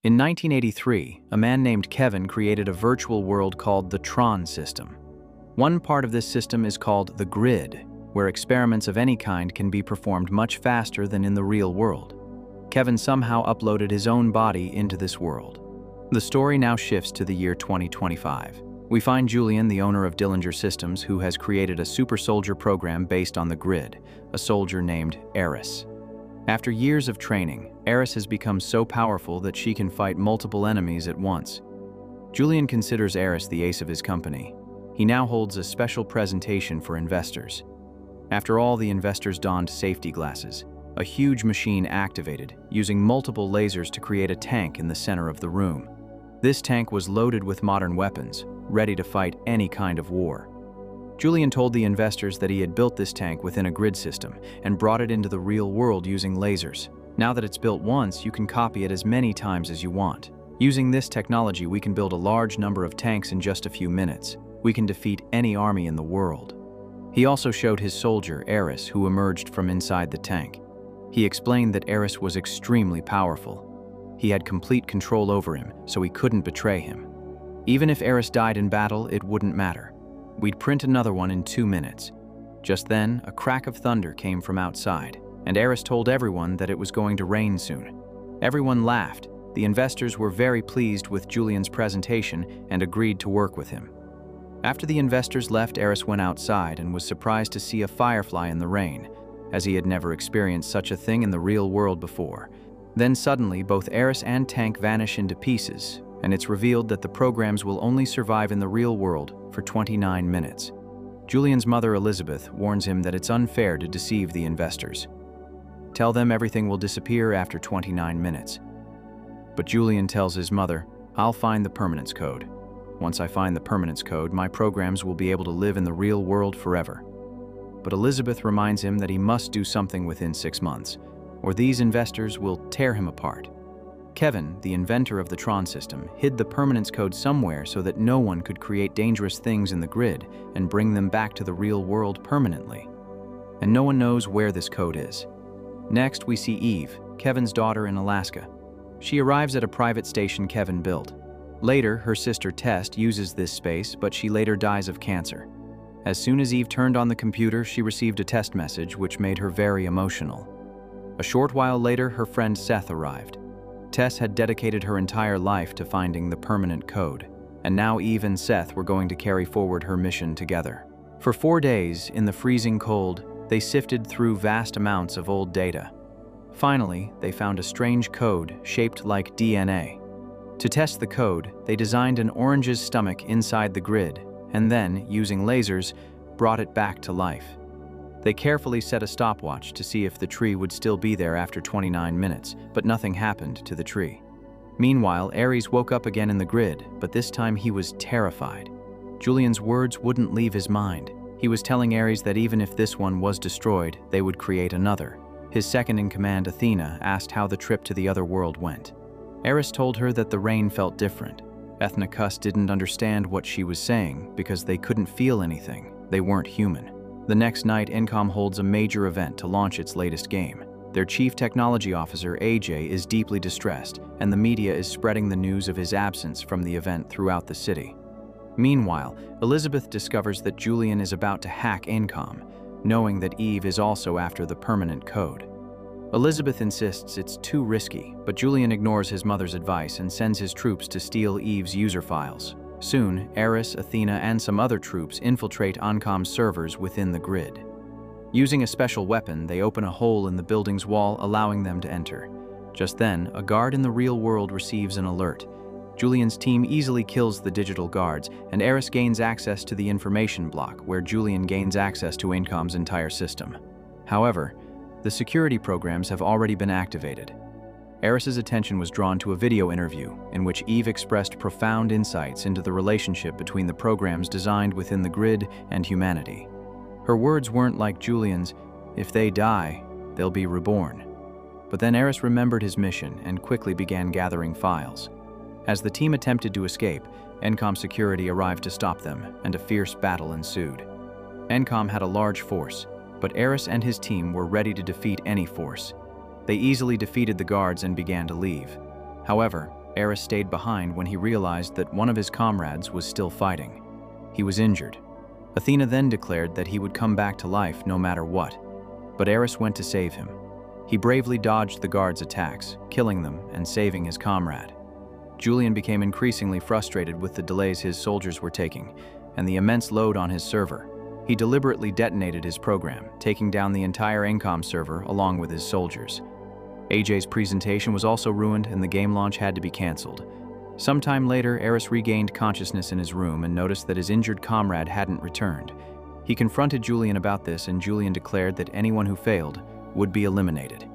In 1983, a man named Kevin created a virtual world called the Tron system. One part of this system is called the Grid, where experiments of any kind can be performed much faster than in the real world. Kevin somehow uploaded his own body into this world. The story now shifts to the year 2025. We find Julian, the owner of Dillinger Systems, who has created a super soldier program based on the Grid, a soldier named Eris. After years of training, Eris has become so powerful that she can fight multiple enemies at once. Julian considers Eris the ace of his company. He now holds a special presentation for investors. After all, the investors donned safety glasses. A huge machine activated, using multiple lasers to create a tank in the center of the room. This tank was loaded with modern weapons, ready to fight any kind of war. Julian told the investors that he had built this tank within a grid system and brought it into the real world using lasers. Now that it's built once, you can copy it as many times as you want. Using this technology, we can build a large number of tanks in just a few minutes. We can defeat any army in the world. He also showed his soldier, Eris, who emerged from inside the tank. He explained that Eris was extremely powerful. He had complete control over him, so he couldn't betray him. Even if Eris died in battle, it wouldn't matter. We'd print another one in 2 minutes. Just then, a crack of thunder came from outside, and Eris told everyone that it was going to rain soon. Everyone laughed. The investors were very pleased with Julian's presentation and agreed to work with him. After the investors left, Eris went outside and was surprised to see a firefly in the rain, as he had never experienced such a thing in the real world before. Then suddenly, both Eris and tank vanish into pieces, and it's revealed that the programs will only survive in the real world for 29 minutes. Julian's mother, Elizabeth, warns him that it's unfair to deceive the investors. Tell them everything will disappear after 29 minutes. But Julian tells his mother, "I'll find the permanence code. Once I find the permanence code, my programs will be able to live in the real world forever." But Elizabeth reminds him that he must do something within 6 months, or these investors will tear him apart. Kevin, the inventor of the Tron system, hid the permanence code somewhere so that no one could create dangerous things in the grid and bring them back to the real world permanently. And no one knows where this code is. Next, we see Eve, Kevin's daughter in Alaska. She arrives at a private station Kevin built. Later, her sister Tess uses this space, but she later dies of cancer. As soon as Eve turned on the computer, she received a test message which made her very emotional. A short while later, her friend Seth arrived. Tess had dedicated her entire life to finding the permanent code, and now Eve and Seth were going to carry forward her mission together. For 4 days, in the freezing cold, they sifted through vast amounts of old data. Finally, they found a strange code shaped like DNA. To test the code, they designed an orange's stomach inside the grid, and then, using lasers, brought it back to life. They carefully set a stopwatch to see if the tree would still be there after 29 minutes, but nothing happened to the tree. Meanwhile, Ares woke up again in the grid, but this time he was terrified. Julian's words wouldn't leave his mind. He was telling Ares that even if this one was destroyed, they would create another. His second-in-command, Athena, asked how the trip to the other world went. Ares told her that the rain felt different. Ethnicus didn't understand what she was saying because they couldn't feel anything. They weren't human. The next night, Encom holds a major event to launch its latest game. Their chief technology officer, AJ, is deeply distressed, and the media is spreading the news of his absence from the event throughout the city. Meanwhile, Elizabeth discovers that Julian is about to hack Encom, knowing that Eve is also after the permanent code. Elizabeth insists it's too risky, but Julian ignores his mother's advice and sends his troops to steal Eve's user files. Soon, Eris, Athena, and some other troops infiltrate Encom's servers within the grid. Using a special weapon, they open a hole in the building's wall, allowing them to enter. Just then, a guard in the real world receives an alert. Julian's team easily kills the digital guards, and Eris gains access to the information block, where Julian gains access to Encom's entire system. However, the security programs have already been activated. Eris's attention was drawn to a video interview in which Eve expressed profound insights into the relationship between the programs designed within the grid and humanity. Her words weren't like Julian's, "If they die, they'll be reborn." But then Eris remembered his mission and quickly began gathering files. As the team attempted to escape, Encom security arrived to stop them, and a fierce battle ensued. Encom had a large force, but Eris and his team were ready to defeat any force. They easily defeated the guards and began to leave. However, Eris stayed behind when he realized that one of his comrades was still fighting. He was injured. Athena then declared that he would come back to life no matter what, but Eris went to save him. He bravely dodged the guards' attacks, killing them and saving his comrade. Julian became increasingly frustrated with the delays his soldiers were taking and the immense load on his server. He deliberately detonated his program, taking down the entire Incom server along with his soldiers. AJ's presentation was also ruined and the game launch had to be cancelled. Sometime later, Eris regained consciousness in his room and noticed that his injured comrade hadn't returned. He confronted Julian about this, and Julian declared that anyone who failed would be eliminated.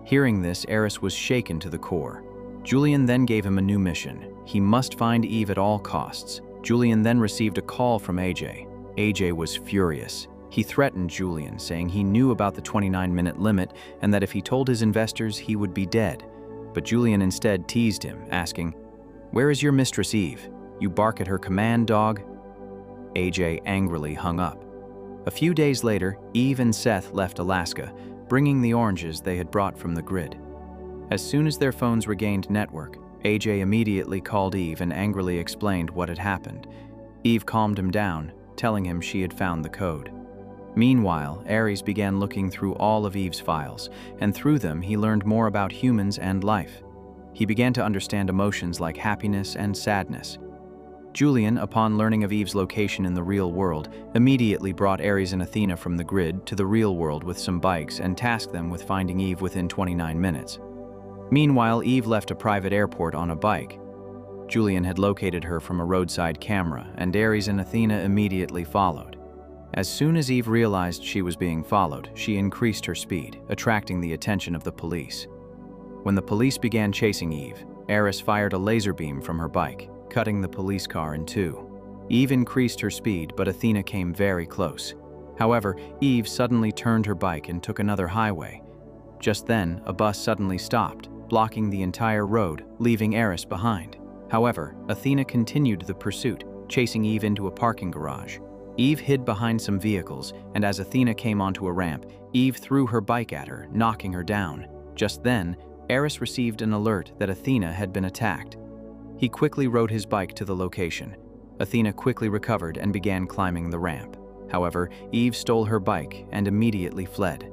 Hearing this, Eris was shaken to the core. Julian then gave him a new mission. He must find Eve at all costs. Julian then received a call from AJ. AJ was furious. He threatened Julian, saying he knew about the 29-minute limit and that if he told his investors, he would be dead. But Julian instead teased him, asking, "Where is your mistress Eve? You bark at her command, dog?" AJ angrily hung up. A few days later, Eve and Seth left Alaska, bringing the oranges they had brought from the grid. As soon as their phones regained network, AJ immediately called Eve and angrily explained what had happened. Eve calmed him down, telling him she had found the code. Meanwhile, Ares began looking through all of Eve's files, and through them he learned more about humans and life. He began to understand emotions like happiness and sadness. Julian, upon learning of Eve's location in the real world, immediately brought Ares and Athena from the grid to the real world with some bikes and tasked them with finding Eve within 29 minutes. Meanwhile, Eve left a private airport on a bike. Julian had located her from a roadside camera, and Ares and Athena immediately followed. As soon as Eve realized she was being followed, she increased her speed, attracting the attention of the police. When the police began chasing Eve, Ares fired a laser beam from her bike, cutting the police car in two. Eve increased her speed, but Athena came very close. However, Eve suddenly turned her bike and took another highway. Just then, a bus suddenly stopped, blocking the entire road, leaving Ares behind. However, Athena continued the pursuit, chasing Eve into a parking garage. Eve hid behind some vehicles, and as Athena came onto a ramp, Eve threw her bike at her, knocking her down. Just then, Ares received an alert that Athena had been attacked. He quickly rode his bike to the location. Athena quickly recovered and began climbing the ramp. However, Eve stole her bike and immediately fled.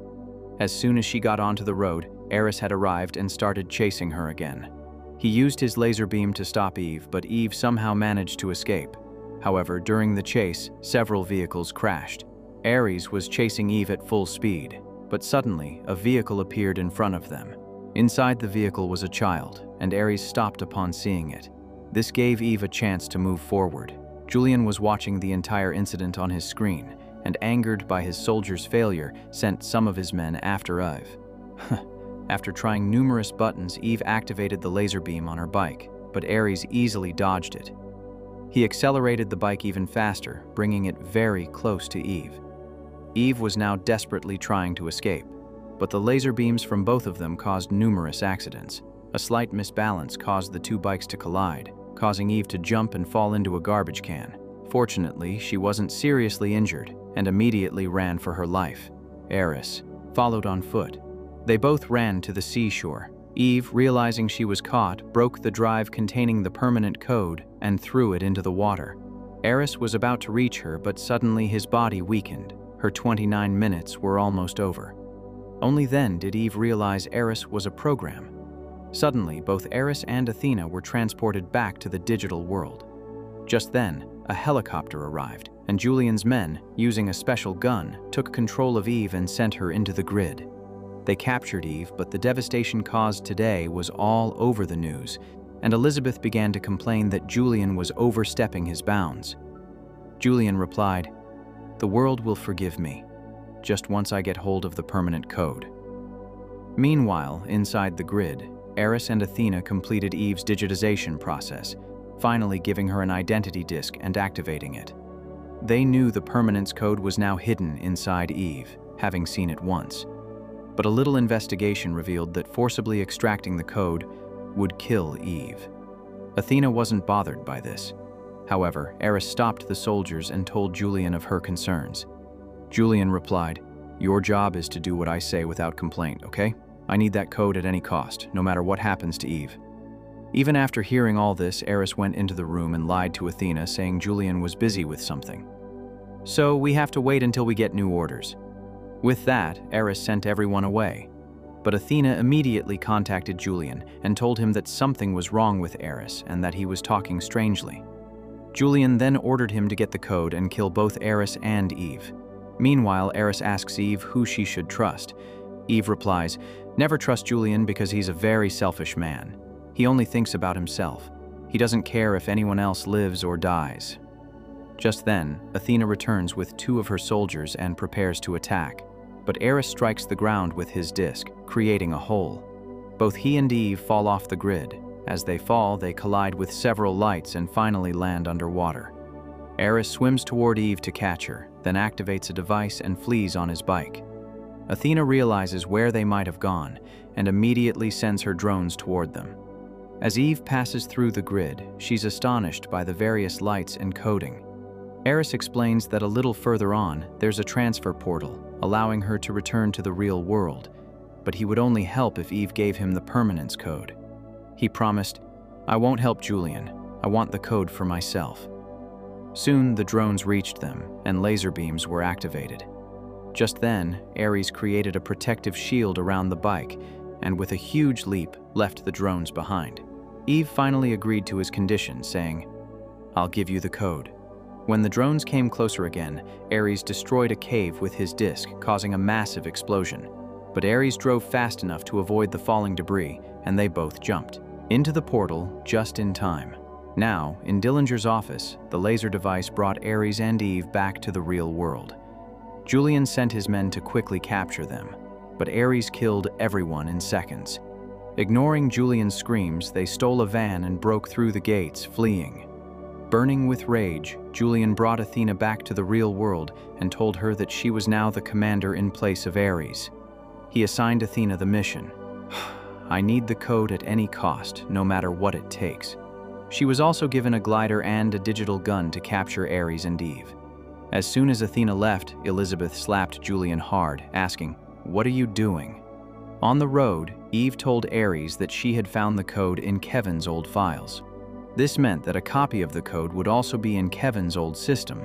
As soon as she got onto the road, Ares had arrived and started chasing her again. He used his laser beam to stop Eve, but Eve somehow managed to escape. However, during the chase, several vehicles crashed. Ares was chasing Eve at full speed, but suddenly, a vehicle appeared in front of them. Inside the vehicle was a child, and Ares stopped upon seeing it. This gave Eve a chance to move forward. Julian was watching the entire incident on his screen, and angered by his soldiers' failure, sent some of his men after Eve. After trying numerous buttons, Eve activated the laser beam on her bike, but Ares easily dodged it. He accelerated the bike even faster, bringing it very close to Eve. Eve was now desperately trying to escape, but the laser beams from both of them caused numerous accidents. A slight misbalance caused the two bikes to collide, causing Eve to jump and fall into a garbage can. Fortunately, she wasn't seriously injured and immediately ran for her life. Ares followed on foot. They both ran to the seashore. Eve, realizing she was caught, broke the drive containing the permanent code and threw it into the water. Ares was about to reach her, but suddenly his body weakened. Her 29 minutes were almost over. Only then did Eve realize Ares was a program. Suddenly, both Ares and Athena were transported back to the digital world. Just then, a helicopter arrived, and Julian's men, using a special gun, took control of Eve and sent her into the grid. They captured Eve, but the devastation caused today was all over the news, and Elizabeth began to complain that Julian was overstepping his bounds. Julian replied, "The world will forgive me, just once I get hold of the permanent code." Meanwhile, inside the grid, Ares and Athena completed Eve's digitization process, finally giving her an identity disk and activating it. They knew the permanence code was now hidden inside Eve, having seen it once. But a little investigation revealed that forcibly extracting the code would kill Eve. Athena wasn't bothered by this. However, Ares stopped the soldiers and told Julian of her concerns. Julian replied, "Your job is to do what I say without complaint, okay? I need that code at any cost, no matter what happens to Eve." Even after hearing all this, Eris went into the room and lied to Athena, saying Julian was busy with something. So we have to wait until we get new orders. With that, Eris sent everyone away. But Athena immediately contacted Julian and told him that something was wrong with Eris and that he was talking strangely. Julian then ordered him to get the code and kill both Eris and Eve. Meanwhile, Eris asks Eve who she should trust. Eve replies, "Never trust Julian because he's a very selfish man. He only thinks about himself. He doesn't care if anyone else lives or dies." Just then, Athena returns with 2 of her soldiers and prepares to attack. But Eris strikes the ground with his disc, creating a hole. Both he and Eve fall off the grid. As they fall, they collide with several lights and finally land underwater. Eris swims toward Eve to catch her, then activates a device and flees on his bike. Athena realizes where they might have gone and immediately sends her drones toward them. As Eve passes through the grid, she's astonished by the various lights and coding. Eris explains that a little further on, there's a transfer portal, allowing her to return to the real world, but he would only help if Eve gave him the permanence code. He promised, "I won't help Julian. I want the code for myself." Soon, the drones reached them, and laser beams were activated. Just then, Ares created a protective shield around the bike, and with a huge leap, left the drones behind. Eve finally agreed to his condition, saying, "I'll give you the code." When the drones came closer again, Ares destroyed a cave with his disc, causing a massive explosion. But Ares drove fast enough to avoid the falling debris, and they both jumped into the portal just in time. Now, in Dillinger's office, the laser device brought Ares and Eve back to the real world. Julian sent his men to quickly capture them, but Ares killed everyone in seconds. Ignoring Julian's screams, they stole a van and broke through the gates, fleeing. Burning with rage, Julian brought Athena back to the real world and told her that she was now the commander in place of Ares. He assigned Athena the mission. "I need the code at any cost, no matter what it takes." She was also given a glider and a digital gun to capture Ares and Eve. As soon as Athena left, Elizabeth slapped Julian hard, asking, "What are you doing?" On the road, Eve told Ares that she had found the code in Kevin's old files. This meant that a copy of the code would also be in Kevin's old system,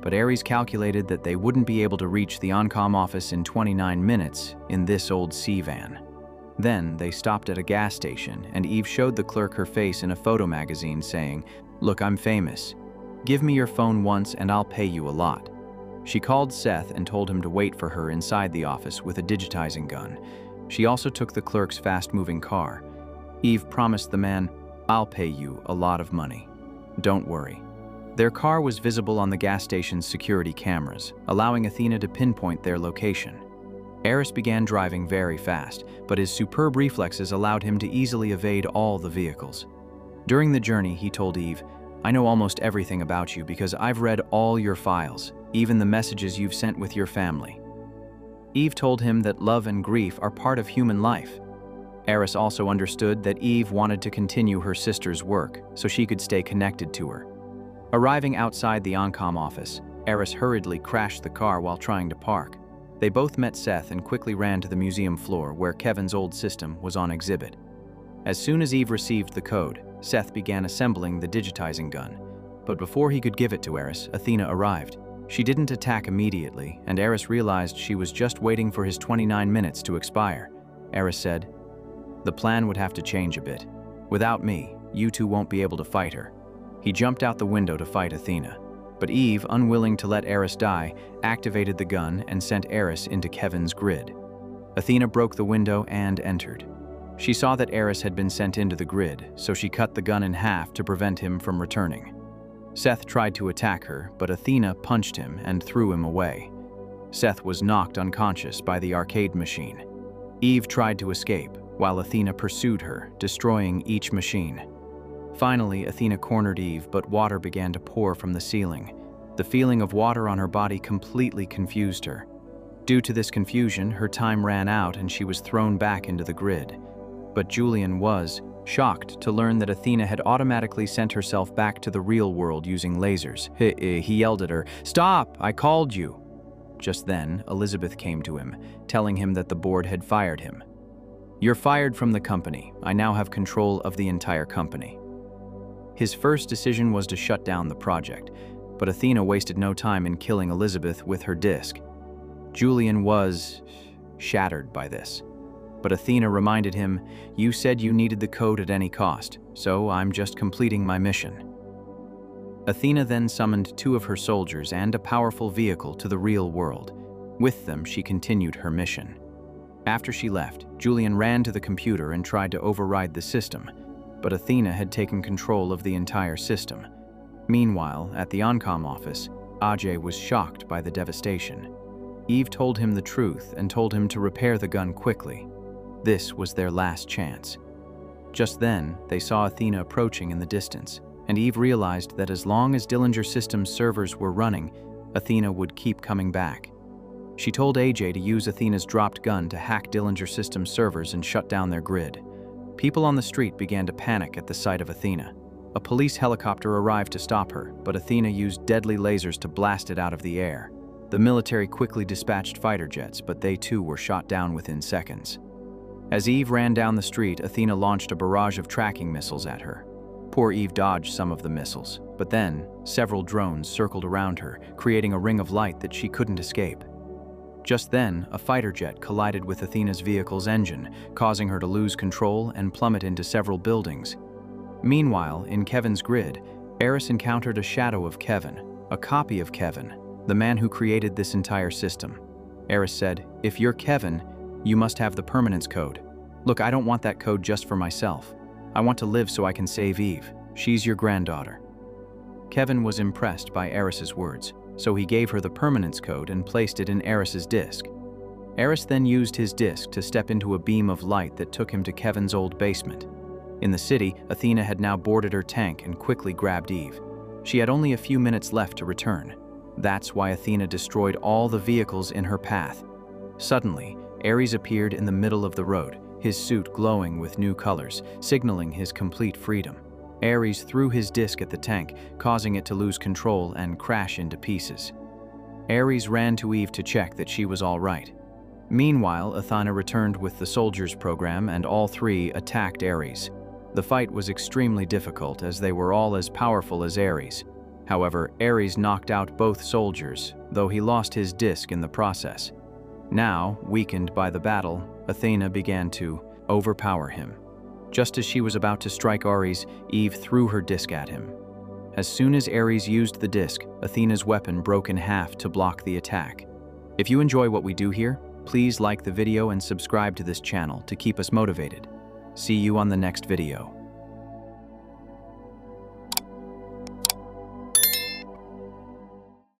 but Ares calculated that they wouldn't be able to reach the Oncom office in 29 minutes in this old C-van. Then they stopped at a gas station, and Eve showed the clerk her face in a photo magazine, saying, "Look, I'm famous. Give me your phone once and I'll pay you a lot." She called Seth and told him to wait for her inside the office with a digitizing gun. She also took the clerk's fast-moving car. Eve promised the man, "I'll pay you a lot of money. Don't worry." Their car was visible on the gas station's security cameras, allowing Athena to pinpoint their location. Ares began driving very fast, but his superb reflexes allowed him to easily evade all the vehicles. During the journey, he told Eve, "I know almost everything about you because I've read all your files, even the messages you've sent with your family." Eve told him that love and grief are part of human life. Ares also understood that Eve wanted to continue her sister's work so she could stay connected to her. Arriving outside the Oncom office, Ares hurriedly crashed the car while trying to park. They both met Seth and quickly ran to the museum floor where Kevin's old system was on exhibit. As soon as Eve received the code, Seth began assembling the digitizing gun. But before he could give it to Ares, Athena arrived. She didn't attack immediately, and Ares realized she was just waiting for his 29 minutes to expire. Ares said, "The plan would have to change a bit. Without me, you two won't be able to fight her." He jumped out the window to fight Athena. But Eve, unwilling to let Ares die, activated the gun and sent Ares into Kevin's grid. Athena broke the window and entered. She saw that Ares had been sent into the grid, so she cut the gun in half to prevent him from returning. Seth tried to attack her, but Athena punched him and threw him away. Seth was knocked unconscious by the arcade machine. Eve tried to escape, while Athena pursued her, destroying each machine. Finally, Athena cornered Eve, but water began to pour from the ceiling. The feeling of water on her body completely confused her. Due to this confusion, her time ran out and she was thrown back into the grid. But Julian was shocked to learn that Athena had automatically sent herself back to the real world using lasers. He yelled at her, "Stop! I called you!" Just then, Elizabeth came to him, telling him that the board had fired him. "You're fired from the company. I now have control of the entire company." His first decision was to shut down the project, but Athena wasted no time in killing Elizabeth with her disc. Julian was shattered by this. But Athena reminded him, "You said you needed the code at any cost, so I'm just completing my mission." Athena then summoned 2 of her soldiers and a powerful vehicle to the real world. With them, she continued her mission. After she left, Julian ran to the computer and tried to override the system, but Athena had taken control of the entire system. Meanwhile, at the Oncom office, Ajay was shocked by the devastation. Eve told him the truth and told him to repair the gun quickly. This was their last chance. Just then, they saw Athena approaching in the distance, and Eve realized that as long as Dillinger Systems servers were running, Athena would keep coming back. She told AJ to use Athena's dropped gun to hack Dillinger Systems servers and shut down their grid. People on the street began to panic at the sight of Athena. A police helicopter arrived to stop her, but Athena used deadly lasers to blast it out of the air. The military quickly dispatched fighter jets, but they too were shot down within seconds. As Eve ran down the street, Athena launched a barrage of tracking missiles at her. Poor Eve dodged some of the missiles, but then several drones circled around her, creating a ring of light that she couldn't escape. Just then, a fighter jet collided with Athena's vehicle's engine, causing her to lose control and plummet into several buildings. Meanwhile, in Kevin's grid, Eris encountered a shadow of Kevin, a copy of Kevin, the man who created this entire system. Eris said, "If you're Kevin, you must have the permanence code. Look, I don't want that code just for myself. I want to live so I can save Eve. She's your granddaughter." Kevin was impressed by Eris's words, so he gave her the permanence code and placed it in Eris's disc. Eris then used his disc to step into a beam of light that took him to Kevin's old basement. In the city, Athena had now boarded her tank and quickly grabbed Eve. She had only a few minutes left to return. That's why Athena destroyed all the vehicles in her path. Suddenly, Ares appeared in the middle of the road, his suit glowing with new colors, signaling his complete freedom. Ares threw his disc at the tank, causing it to lose control and crash into pieces. Ares ran to Eve to check that she was all right. Meanwhile, Athena returned with the soldiers program and all 3 attacked Ares. The fight was extremely difficult as they were all as powerful as Ares. However, Ares knocked out both soldiers, though he lost his disc in the process. Now, weakened by the battle, Athena began to overpower him. Just as she was about to strike Ares, Eve threw her disc at him. As soon as Ares used the disc, Athena's weapon broke in half to block the attack. If you enjoy what we do here, please like the video and subscribe to this channel to keep us motivated. See you on the next video.